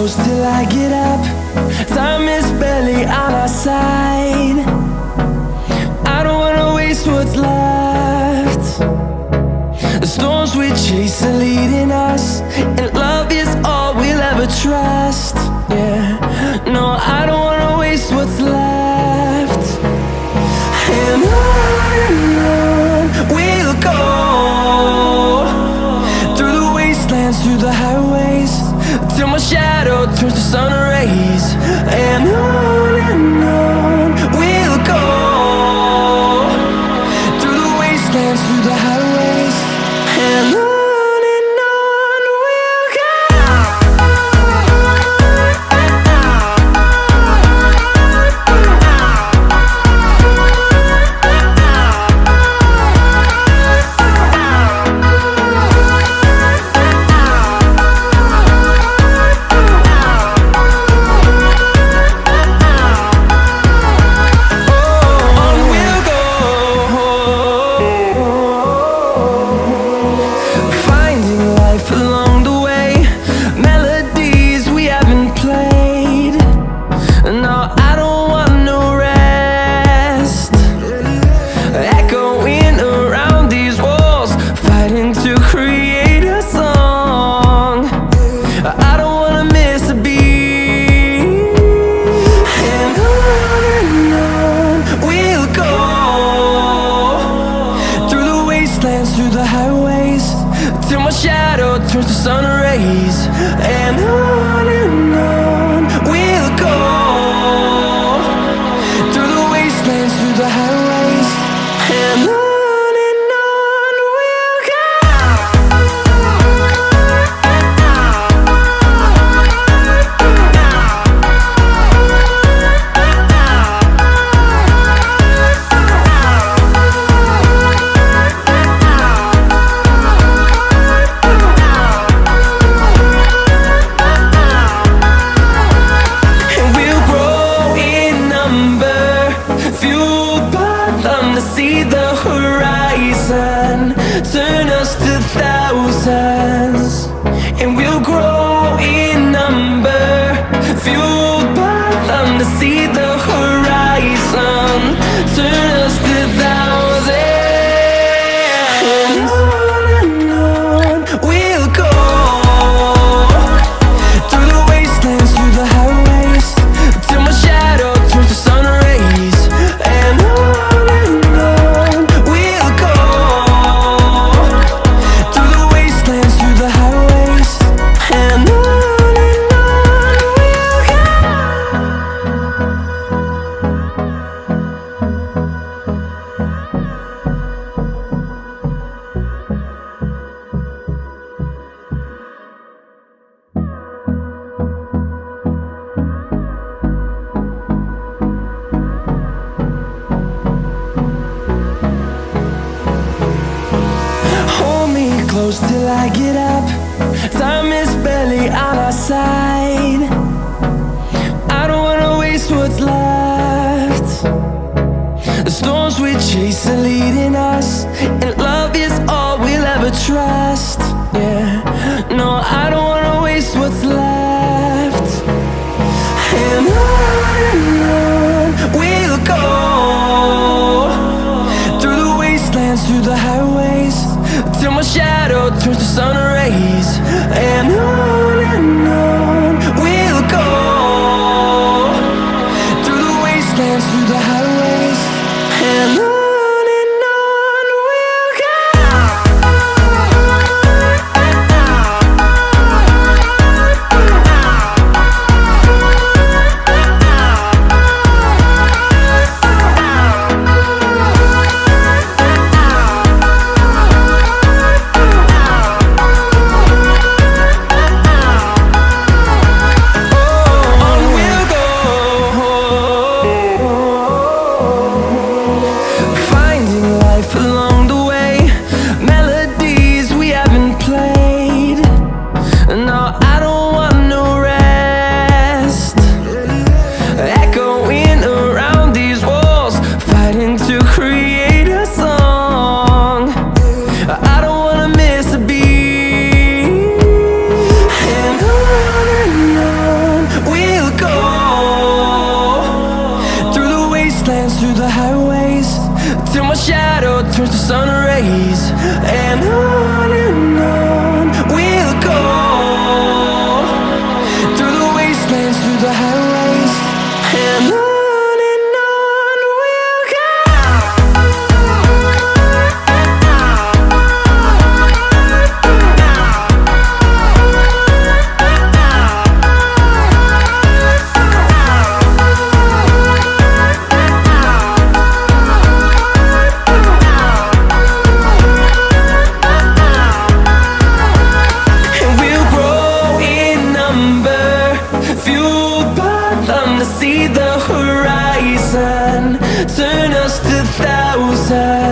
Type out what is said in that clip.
close till I get up. Time is barely on our side. I don't wanna waste what's left. The storms we chase are leading us, and love is all we'll ever trust. Yeah, no, I don't wanna waste what's left. And on we'll go, through the wastelands, through the highways, till my shadow turns to sun rays. And on we'll go, through the wastelands, through the highways, and on we'll go. Through the highways, till my shadow turns to sun rays. And on we'll go, through the wastelands, through the highways, and on we'll go. See the horizon, turn us to thousands, and we'll grow in number, fueled by them to see the horizon, turn us to thousands. And on we'll go, through the wastelands, through the highways, till my shadow turns to sun rays. And on close till I get up. Time is barely on our side. I don't wanna waste what's left. The storms we chase are leading us, and love is all we'll ever trust. Yeah, no, I don't wanna waste what's left. And on we'll go, through the wastelands, through the highways, till my shadow turns to sun rays. And on we'll go, through the wastelands, through the highways, and on. Oh, the highways, till my shadow turns to sun rays. And on we'll go, through the wastelands, through the highways. And on we'll go. See the horizon, turn us to thousands.